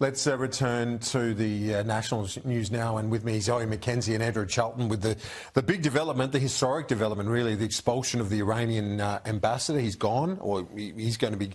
Let's return to the national news now, and with me Zoe McKenzie and Andrew Charlton with the big development, the historic development really, the expulsion of the Iranian ambassador. He's gone, or he's going to be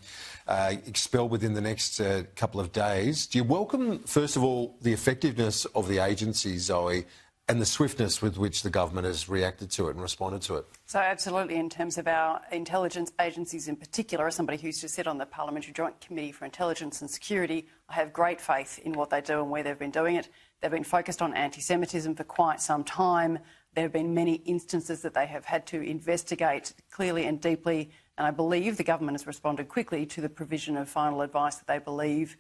expelled within the next couple of days. Do you welcome, first of all, the effectiveness of the agency, Zoe, and the swiftness with which the government has reacted to it and responded to it? So absolutely, in terms of our intelligence agencies in particular, as somebody who used to sit on the Parliamentary Joint Committee for Intelligence and Security, I have great faith in what they do and where they've been doing it. They've been focused on anti-Semitism for quite some time. There have been many instances that they have had to investigate clearly and deeply, and I believe the government has responded quickly to the provision of final advice that they believe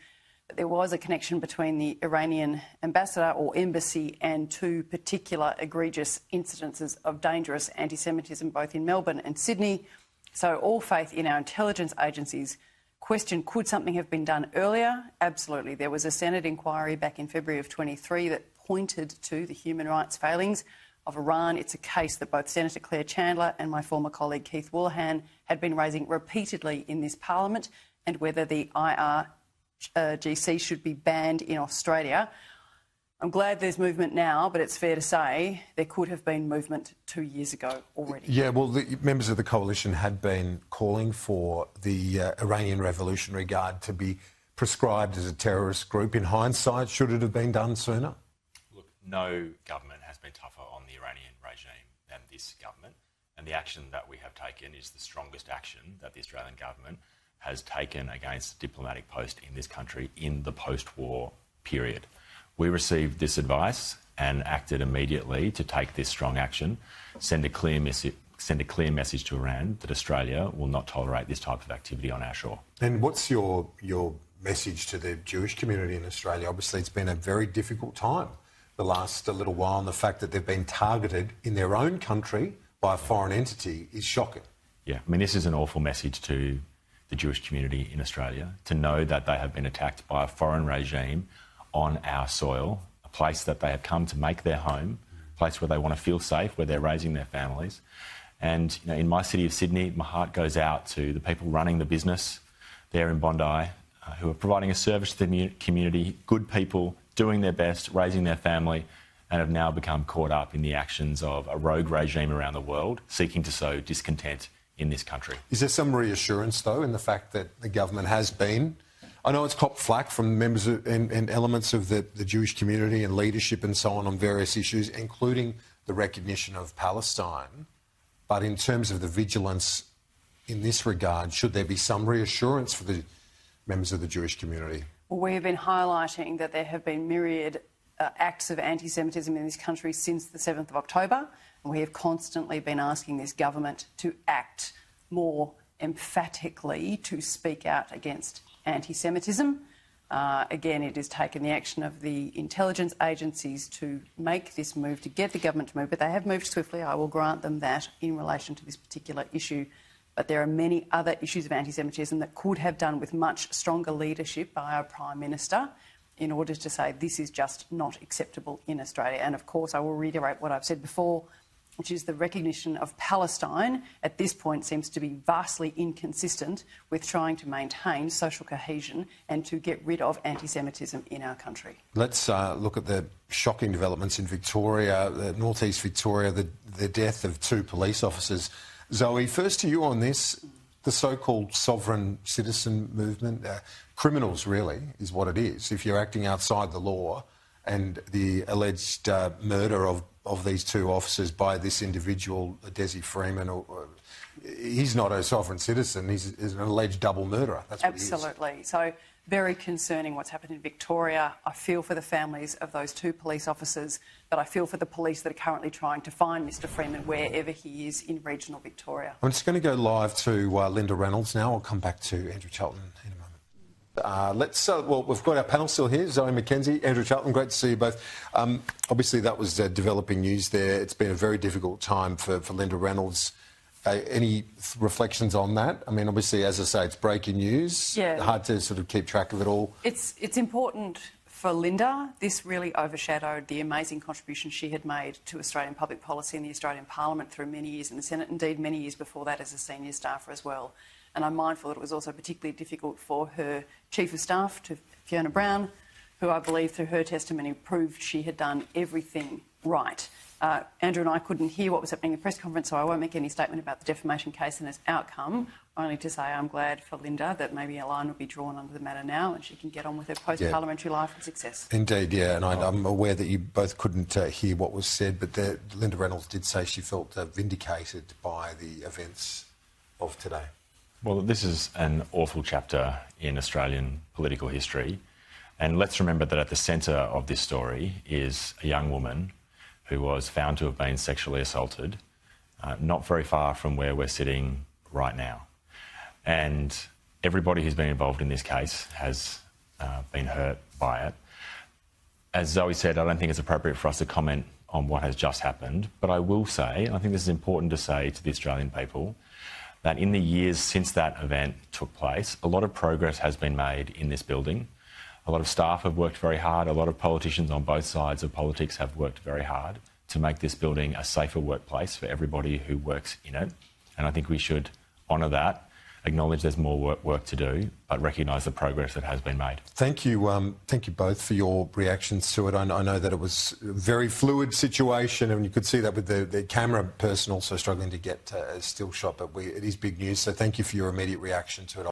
there was a connection between the Iranian ambassador or embassy and two particular egregious incidences of dangerous anti-Semitism, both in Melbourne and Sydney. So all faith in our intelligence agencies. Question, could something have been done earlier? Absolutely. There was a Senate inquiry back in February of 23 that pointed to the human rights failings of Iran. It's a case that both Senator Claire Chandler and my former colleague Keith Woolahan had been raising repeatedly in this parliament, and whether the IRGC should be banned in Australia. I'm glad there's movement now, but it's fair to say there could have been movement 2 years ago already. Yeah, well, the members of the coalition had been calling for the Iranian Revolutionary Guard to be prescribed as a terrorist group. In hindsight, should it have been done sooner? Look, no government has been tougher on the Iranian regime than this government, and the action that we have taken is the strongest action that the Australian government has taken against the diplomatic post in this country in the post-war period. We received this advice and acted immediately to take this strong action, send a clear message to Iran that Australia will not tolerate this type of activity on our shore. And what's your message to the Jewish community in Australia? Obviously, it's been a very difficult time the last little while, and the fact that they've been targeted in their own country by a foreign entity is shocking. Yeah, I mean, this is an awful message to the Jewish community in Australia, to know that they have been attacked by a foreign regime on our soil, a place that they have come to make their home, a place where they want to feel safe, where they're raising their families. And you know, in my city of Sydney, my heart goes out to the people running the business there in Bondi, who are providing a service to the community, good people, doing their best, raising their family, and have now become caught up in the actions of a rogue regime around the world, seeking to sow discontent in this country. Is there some reassurance, though, in the fact that the government has been... I know it's copped flack from members and elements of the Jewish community and leadership and so on various issues, including the recognition of Palestine. But in terms of the vigilance in this regard, should there be some reassurance for the members of the Jewish community? Well, we have been highlighting that there have been myriad acts of anti-Semitism in this country since the 7th of October. And we have constantly been asking this government to act more emphatically to speak out against anti-Semitism. Again, it has taken the action of the intelligence agencies to make this move, to get the government to move, but they have moved swiftly. I will grant them that in relation to this particular issue. But there are many other issues of anti-Semitism that could have done with much stronger leadership by our Prime Minister in order to say this is just not acceptable in Australia. And of course, I will reiterate what I've said before, which is the recognition of Palestine at this point seems to be vastly inconsistent with trying to maintain social cohesion and to get rid of anti-Semitism in our country. Let's look at the shocking developments in Victoria, northeast Victoria, the death of 2 police officers. Zoe, first to you on this, the so-called sovereign citizen movement. Criminals, really, is what it is. If you're acting outside the law, and the alleged murder of these 2 officers by this individual, Desi Freeman, he's not a sovereign citizen, he's an alleged double murderer. That's what Absolutely. He is. So very concerning what's happened in Victoria. I feel for the families of those 2 police officers, but I feel for the police that are currently trying to find Mr Freeman wherever he is in regional Victoria. I'm just going to go live to Linda Reynolds now. I'll come back to Andrew Charlton in a moment. Well, we've got our panel still here, Zoe McKenzie, Andrew Charlton, great to see you both. Obviously, that was developing news there. It's been a very difficult time for Linda Reynolds. Any reflections on that? I mean, obviously, as I say, it's breaking news. Yeah. Hard to sort of keep track of it all. It's important for Linda. This really overshadowed the amazing contribution she had made to Australian public policy in the Australian Parliament through many years in the Senate, indeed many years before that as a senior staffer as well. And I'm mindful that it was also particularly difficult for her Chief of Staff, to Fiona Brown, who I believe through her testimony proved she had done everything right. Andrew and I couldn't hear what was happening in the press conference, so I won't make any statement about the defamation case and its outcome, only to say I'm glad for Linda that maybe a line will be drawn under the matter now and she can get on with her post-parliamentary life and success. Indeed, yeah, and I'm aware that you both couldn't hear what was said, but Linda Reynolds did say she felt vindicated by the events of today. Well, this is an awful chapter in Australian political history, and let's remember that at the centre of this story is a young woman who was found to have been sexually assaulted, not very far from where we're sitting right now. And everybody who's been involved in this case has been hurt by it. As Zoe said, I don't think it's appropriate for us to comment on what has just happened, but I will say, and I think this is important to say to the Australian people, that in the years since that event took place, a lot of progress has been made in this building. A lot of staff have worked very hard. A lot of politicians on both sides of politics have worked very hard to make this building a safer workplace for everybody who works in it. And I think we should honour that, acknowledge there's more work to do, but recognise the progress that has been made. Thank you both for your reactions to it. I know that it was a very fluid situation, and you could see that with the camera person also struggling to get a still shot, but it is big news, so thank you for your immediate reaction to it.